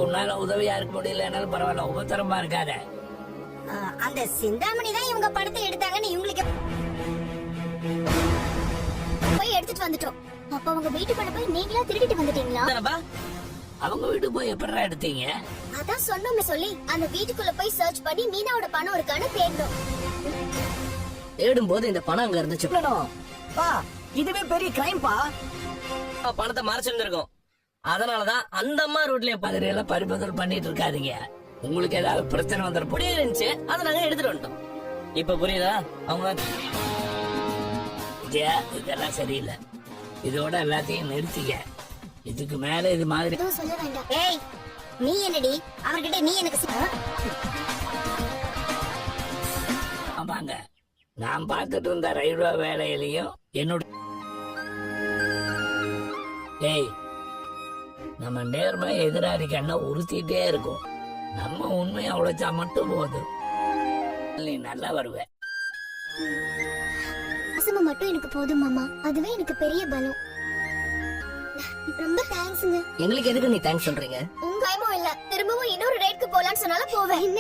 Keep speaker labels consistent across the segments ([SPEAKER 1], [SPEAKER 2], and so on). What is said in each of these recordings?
[SPEAKER 1] உன்னால உதவியா இருக்க முடியலனாலும் பரவாயில்ல, உபத்திரமா இருக்காத.
[SPEAKER 2] அந்த சிந்தாமணி தான் இவங்க படத்தை எடுத்தாங்கன்னு இவங்களுக்கு போய் எடுத்துட்டு வந்துட்டோம். அப்ப அவங்க வீட்டுக்குள்ள போய் நீங்களா திருடிட்டு வந்துட்டீங்களா?
[SPEAKER 1] அவங்க வீட்டுக்கு போய் எப்படா எடுத்தீங்க?
[SPEAKER 2] அதான் சொன்னோமே சொல்லி அந்த வீட்டுக்குள்ள போய் சர்ச் பண்ணி மீனாவோட பணம் இருக்கான்னு தேடணும்.
[SPEAKER 3] தேடும் போது இந்த பணம் அங்க இருந்துச்சு.
[SPEAKER 4] இதுவே பெரிய கிரைம் பா.
[SPEAKER 3] பணத்தை மறைச்சிருந்திருக்கோம். அதனாலதான் அந்த அம்மா ரோட்லயே
[SPEAKER 1] மாதிரி எல்லாம் பறிமுதல் பண்ணிட்டு இருக்காதீங்க. உங்களுக்கு ஏதாவது பிரச்சனை வந்துடும்
[SPEAKER 3] புரிய இருந்துச்சு, அதை நாங்க எடுத்துட்டு வந்துட்டோம். இப்ப புரியுதா? அவங்க
[SPEAKER 1] இதெல்லாம் சரியில்லை. இதோட எல்லாத்தையும் நிறுத்திக்க. இதுக்கு மேல இது மாதிரி
[SPEAKER 2] சொல்ல வேண்டாம். ஏய் நீ என்னடி அவர்கிட்ட நீ எனக்கு
[SPEAKER 1] ஆமாங்க, நான் பார்த்துட்டு இருந்த ரயில்வே வேலையிலையும் என்னோட ஏய் நம்ம நேர்மை எதிராளி கண்ண உறுத்திட்டே இருக்கும். நம்ம உண்மையை உழைச்சா மட்டும் போதும், நீ நல்லா வருவ.
[SPEAKER 2] அசம மட்டும் எனக்கு போதும் மாமா, அதுவே எனக்கு பெரிய பலம். ரொம்ப தேங்க்ஸ்ங்க.
[SPEAKER 3] எங்களுக்கு எதுக்கு நீ தேங்க்ஸ் சொல்றீங்க?
[SPEAKER 2] உங்க கைமோ இல்ல, திரும்பவும் இன்னொரு ரேட்க்கு போலான்னு சொன்னால போவேன்.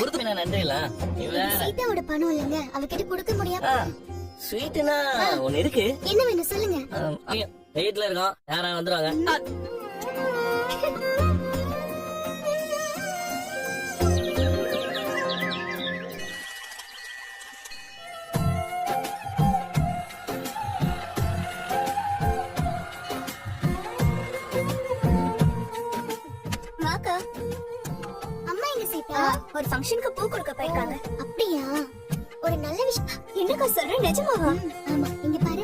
[SPEAKER 3] ஒருத்தமே நான் நன்றில.
[SPEAKER 2] சீதாவோட பணம் இல்லங்க, அவகிட்ட கொடுக்க முடியாது.
[SPEAKER 3] ஸ்வீட்னா ஒன்னு இருக்கு.
[SPEAKER 2] என்ன வேணும் சொல்லுங்க.
[SPEAKER 3] வீட்ல இருக்கோம், யாரா வந்துருவாங்க.
[SPEAKER 2] ஒரு ஃபங்க்ஷனுக்கு பூ கொடுக்க போயிருக்காங்க. அப்படியா? ஒரு நல்ல விஷயம். என்னக்கா சொல்ற, நிஜமாவா? ஆமா, இங்க பாரு.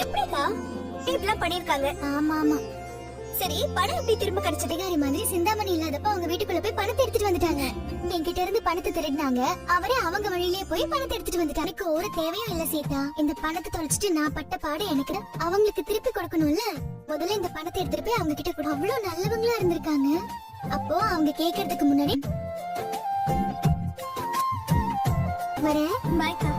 [SPEAKER 2] எப்படிக்கா இப்படிலாம் பண்ணிருக்காங்க? ஆமா ஆமா. சரி, பணம் எப்படி திரும்ப கிடைச்சது? அதிகாரி மாதிரி சிந்தாமணி இல்லாதப்ப அவங்க வீட்டுக்குள்ள போய் பணத்தை எடுத்துட்டு வந்துட்டாங்க. என்கிட்ட இருந்து பணத்தை திருடினாங்க. அவரே அவங்க வழியிலே போய் பணத்தை எடுத்துட்டு வந்துட்டாங்க. எனக்கு ஒரு தேவையும் இல்ல சீதா. இந்த பணத்தை தொலைச்சிட்டு நான் பட்ட பாடு எனக்கு அவங்களுக்கு திருப்பி கொடுக்கணும்ல. முதல்ல இந்த பணத்தை எடுத்துட்டு போய் அவங்க கிட்ட கொடு. அவ்வளவு நல்லவங்களா இருந்திருக்காங்க. அப்போ அவங்க கேக்குறதுக்கு முன்னாடி வரேன். பாய்க்கா.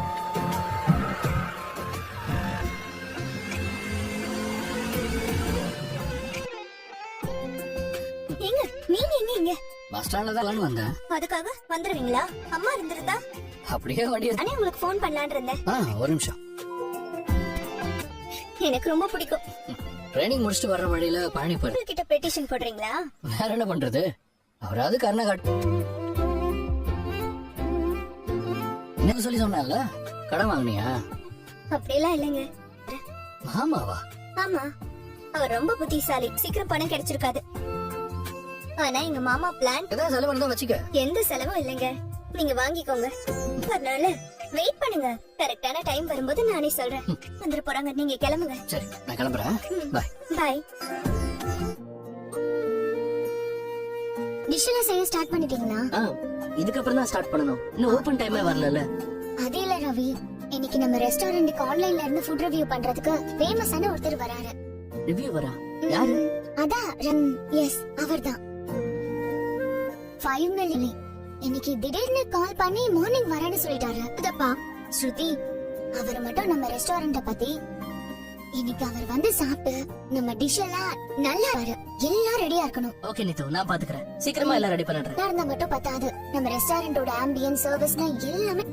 [SPEAKER 2] எங்க நீங்க எங்க இங்க?
[SPEAKER 3] பஸ் ஸ்டாண்ட்ல தான் வந்தேன்.
[SPEAKER 2] அதுக்காக வந்துருவீங்களா? அம்மா இருந்திருந்தா
[SPEAKER 3] அப்படியே வண்டி
[SPEAKER 2] அண்ணே உங்களுக்கு ஃபோன் பண்ணலாம்னு இருந்தேன்.
[SPEAKER 3] ஒரு நிமிஷம்.
[SPEAKER 2] எனக்கு ரொம்ப பிடிக்கும்.
[SPEAKER 3] ட்ரைனிங் முடிச்சிட்டு வர்ற வழியில பழனி போய்
[SPEAKER 2] கிட்ட பெட்டிஷன் போடுறீங்களா?
[SPEAKER 3] வேற என்ன பண்றது, அவராது கர்நாடகா என்ன சொல்லி சொன்னால கடன் வாங்கினியா?
[SPEAKER 2] அப்படியெல்லாம் இல்லைங்க.
[SPEAKER 3] மாமாவா?
[SPEAKER 2] ஆமா, அவர் ரொம்ப புத்திசாலி. சீக்கிரம் பணம் கிடைச்சிருக்காது. ஆனா எங்க மாமா பிளான்
[SPEAKER 3] ஏதாவது செலவு பண்ணா வச்சுக்க.
[SPEAKER 2] எந்த செலவும் இல்லைங்க, நீங்க வாங்கிக்கோங்க. அதனால வெயிட் பண்ணுங்க, கரெக்டான டைம் வரும்போது நானே சொல்றேன். வந்துட்டு போறாங்க, நீங்க கிளம்புங்க.
[SPEAKER 3] சரி, நான் கிளம்புறேன். பாய்
[SPEAKER 2] பாய். டிஷ் எல்லாம் செய்ய ஸ்டார்ட் பண்ணிட்டீங்களா?
[SPEAKER 3] இதுக்கப்புறம் தான் ஸ்டார்ட் பண்ணனும். இன்னும் ஓபன் டைமே வரல.
[SPEAKER 2] அது இல்ல ரவி, இன்னைக்கு நம்ம ரெஸ்டாரண்ட்க்கு ஆன்லைன்ல இருந்து ஃபுட் ரிவ்யூ பண்றதுக்கு ஃபேமஸான ஒருத்தர் வராரு.
[SPEAKER 3] ரிவ்யூ வரா? யாரு?
[SPEAKER 2] அதான் எஸ், அவர்தான். 5 மில்லியன். இன்னைக்கு திடீர்னு கால் பண்ணி மார்னிங் வரேன்னு சொல்லிட்டாரு. அதப்பா ஸ்ருதி, அவர் மட்டும் நம்ம ரெஸ்டாரண்ட பத்தி இன்னைக்கு அவர் வந்து சாப்பிட்டு நம்ம டிஷ் எல்லாம் நல்லா எல்லாம் ரெடியா இருக்கணும்.
[SPEAKER 3] ஓகே நித்து, நான் பாத்துக்கறேன். சீக்கிரமா எல்லாம் ரெடி பண்ணிடுறேன்.
[SPEAKER 2] நடந்தா மட்டும் பத்தாது, நம்ம ரெஸ்டாரண்டோட ஆம்பியன்ஸ் சர்வீஸ்னா எல்லாமே.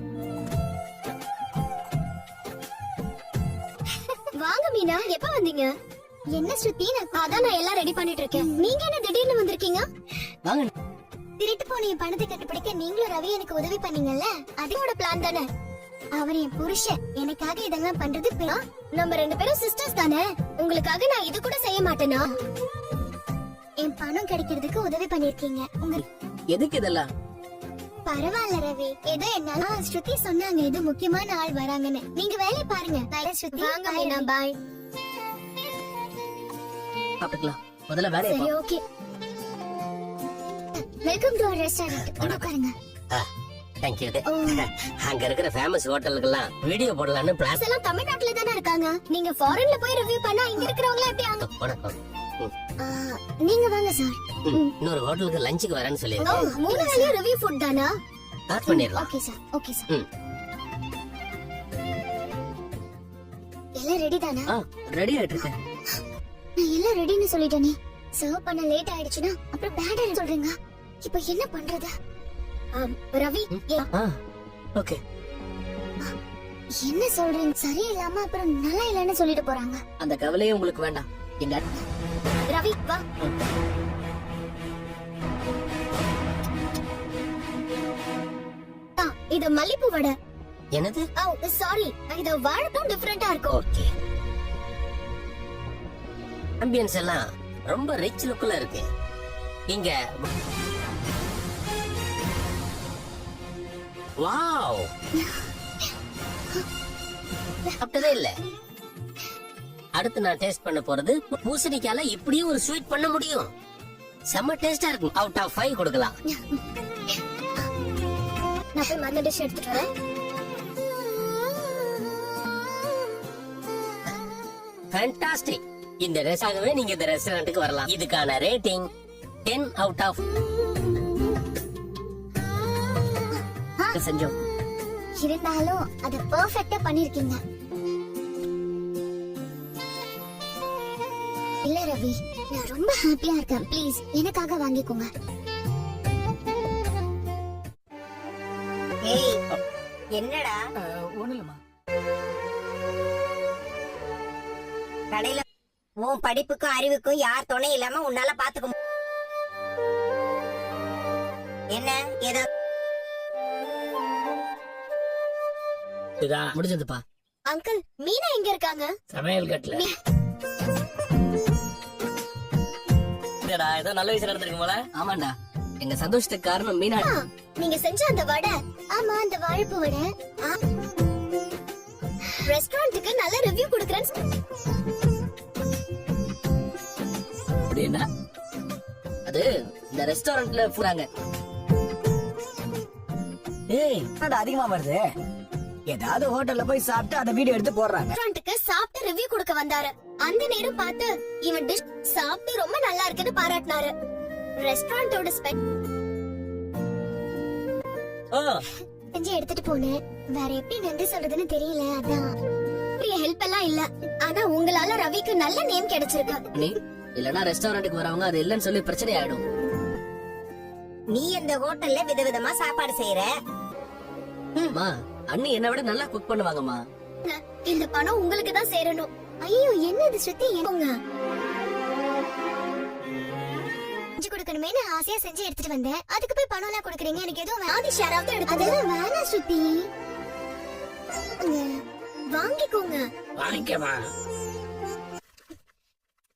[SPEAKER 2] வாங்க மீனா, எப்ப வந்தீங்க? என்ன ஸ்ருதி, அதான் நான் எல்லாம் ரெடி பண்ணிட்டு இருக்கேன். நீங்க என்ன திடீர்னு வந்திருக்கீங்க?
[SPEAKER 3] வாங்க.
[SPEAKER 2] திருட்டு போன என் பணத்தை கண்டுபிடிக்க நீங்களும் ரவி எனக்கு உதவி பண்ணீங்கல்ல, அதோட பிளான் தானே. அவர் என் புருஷன், எனக்காக இதெல்லாம் பண்றது. நம்ம 2 பேரும் சிஸ்டர்ஸ் தானே, உங்களுக்காக நான் இது கூட செய்ய மாட்டேனா? என் பணம் கிடைக்கிறதுக்கு உதவி பண்ணிருக்கீங்க. உங்க
[SPEAKER 3] எதுக்கு இதெல்லாம்?
[SPEAKER 2] பரவாயில்ல ரவி, ஏதோ என்னால ஸ்ருதி சொன்னாங்க ஏதோ முக்கியமான ஆள் வராங்கன்னு. நீங்க வேலையை பாருங்க. ஸ்ருதி வாங்க மீனா, பாய்.
[SPEAKER 3] பாத்துக்கலாம், முதல்ல வேலையை
[SPEAKER 2] சரி, okay. Welcome to our restaurant. உட்காருங்க.
[SPEAKER 3] Thank you. அங்க இருக்கிற ஃபேமஸ் ஹோட்டலுக்கெல்லாம் வீடியோ போடலாம்னு பிளான்.
[SPEAKER 2] எல்லாம் தமிழ்நாட்டுல தான இருக்காங்க. நீங்க ஃபாரின்ல போய் ரிவ்யூ பண்ணா இங்க இருக்கிறவங்க எப்படி ஆங்க?
[SPEAKER 3] வணக்கம்.
[SPEAKER 2] நீங்க வாங்க சார்.
[SPEAKER 3] இன்னொரு ஹோட்டலுக்கு லஞ்சுக்கு வரேன்னு சொல்லிருக்கேன்.
[SPEAKER 2] 3 வேளையும் ரிவ்யூ ஃபுட் தானா?
[SPEAKER 3] ஸ்டார்ட் பண்ணிரலாம்.
[SPEAKER 2] Okay sir, okay sir. எல்லாம் ரெடி தானா?
[SPEAKER 3] ரெடி ஆயிட்டு இருக்கு.
[SPEAKER 2] நான் எல்லாம் ரெடின்னு சொல்லிட்டேனே. சர்வ் பண்ண லேட் ஆயிடுச்சுன்னா அப்புறம் பேட் ஆயிடும் சொல்றீங்க. இப்போ என்ன பண்றது? ரவி
[SPEAKER 3] ஓகே.
[SPEAKER 2] என்ன சொல்றீங்க? சரியில்லாம அப்புறம் நல்லா இல்லைன்னு சொல்லிட்டு போறாங்க.
[SPEAKER 3] அந்த கவலையே உங்களுக்கு வேண்டாம். எங்க
[SPEAKER 2] ரவி வா. இது மல்லிப்பூ வடை.
[SPEAKER 3] என்னது?
[SPEAKER 2] சாரி, இது வாழைப்பூ டிஃபரெண்டா இருக்கும்.
[SPEAKER 3] ஓகே. ஆம்பியன்ஸ் எல்லாம் ரொம்ப ரிச் லுக்ல இருக்கு. இங்க வாவ், சாப்பிட்டதே இல்ல. அடுத்து நான் டேஸ்ட் பண்ண போறது பூசணிக்கால இப்படியும் ஒரு ஸ்வீட் பண்ண முடியும். செம்ம டேஸ்டா இருக்கும். அவுட் ஆஃப் 5 கொடுக்கலாம்.
[SPEAKER 2] நான் போய் மத்த டிஷ் எடுத்துட்டு வரேன்.
[SPEAKER 3] ஃபேண்டாஸ்டிக். இந்த ரெஸ்டாகவே நீங்க இந்த ரெஸ்டாரண்ட்டுக்கு வரலாம். இதுக்கான ரேட்டிங் 10 அவுட் ஆஃப் செஞ்சோம்.
[SPEAKER 2] இருந்தாலும் அது பெர்ஃபெக்ட்டா பண்ணிருக்கீங்க. இல்ல ரவி, நான் ரொம்ப ஹாப்பியா இருக்கேன். ப்ளீஸ் எனக்காக வாங்கிக்கோங்க.
[SPEAKER 5] ஏய், என்னடா
[SPEAKER 4] ஒண்ணு இல்லம்மா.
[SPEAKER 5] கடையில உன் படிப்புக்கும் அறிவுக்கும் யார் துணை இல்லாம உன்னால பாத்துக்க என்ன ஏதோ
[SPEAKER 1] இதுதான்
[SPEAKER 3] முடிஞ்சதுப்பா.
[SPEAKER 2] அங்கிள், மீனா எங்க இருக்காங்க?
[SPEAKER 1] சமையல் கட்டுல.
[SPEAKER 3] ஏதோ நல்ல விஷயம் நடந்திருக்கு போல. ஆமாண்டா, எங்க சந்தோஷத்துக்கு காரணம் மீனா.
[SPEAKER 2] நீங்க செஞ்ச அந்த வடை. ஆமா, அந்த வாழைப்பூ வடை. ரெஸ்டாரண்ட்டுக்கு நல்ல ரிவ்யூ கொடுக்கறேன்.
[SPEAKER 1] அப்படின்னா
[SPEAKER 3] அது இந்த ரெஸ்டாரண்ட்ல போறாங்க.
[SPEAKER 4] ஏய், என்னடா அதிகமா வருது? ஏதாவது ஹோட்டல்ல போய் சாப்பிட்டு அந்த வீடியோ எடுத்து போடுறாங்க.
[SPEAKER 2] ரெஸ்டாரண்ட்டுக்கு சாப்பிட்டு ரிவ்யூ கொடுக்க வந்தாரு. அந்த நேரம் பார்த்து இவன் டிஷ் சாப்பிட்டு ரொம்ப நல்லா இருக்குன்னு பாராட்டினாரு. ரெஸ்டாரண்டோட செஞ்சு எடுத்துட்டு போனேன். வேற எப்படி நன்றி சொல்றதுன்னு தெரியல. அதான் ஹெல்ப் எல்லாம் இல்ல. ஆனா உங்களால ரவிக்கு நல்ல நேம் கிடைச்சிருக்கு.
[SPEAKER 3] நீ இல்லனா ரெஸ்டாரண்ட்டுக்கு வரவங்க அது இல்லன்னு சொல்லி பிரச்சனை ஆயிடும்.
[SPEAKER 5] நீ இந்த ஹோட்டல்ல விதவிதமா சாப்பாடு செய்யற.
[SPEAKER 3] அம்மா, அண்ணி என்ன விட நல்லா குக் பண்ணுவாங்கம்மா.
[SPEAKER 2] இந்த பணம் உங்களுக்கு தான் சேரணும். ஐயோ, என்னது ஸ்ருதி? என்னங்க செஞ்சு கொடுக்கணுமேனு ஆசையா செஞ்சு எடுத்துட்டு வந்தேன். அதுக்கு போய் பணம் எல்லாம் கொடுக்குறீங்க. எனக்கு ஏதோ வாதி ஷேராவது எடுத்து. அதெல்லாம் வேணாம் ஸ்ருதி, வாங்கிக்கோங்க.
[SPEAKER 1] வாங்கிக்கமா.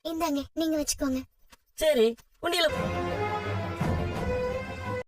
[SPEAKER 2] இந்தாங்க, நீங்க வச்சுக்கோங்க.
[SPEAKER 3] சரி, உண்டியல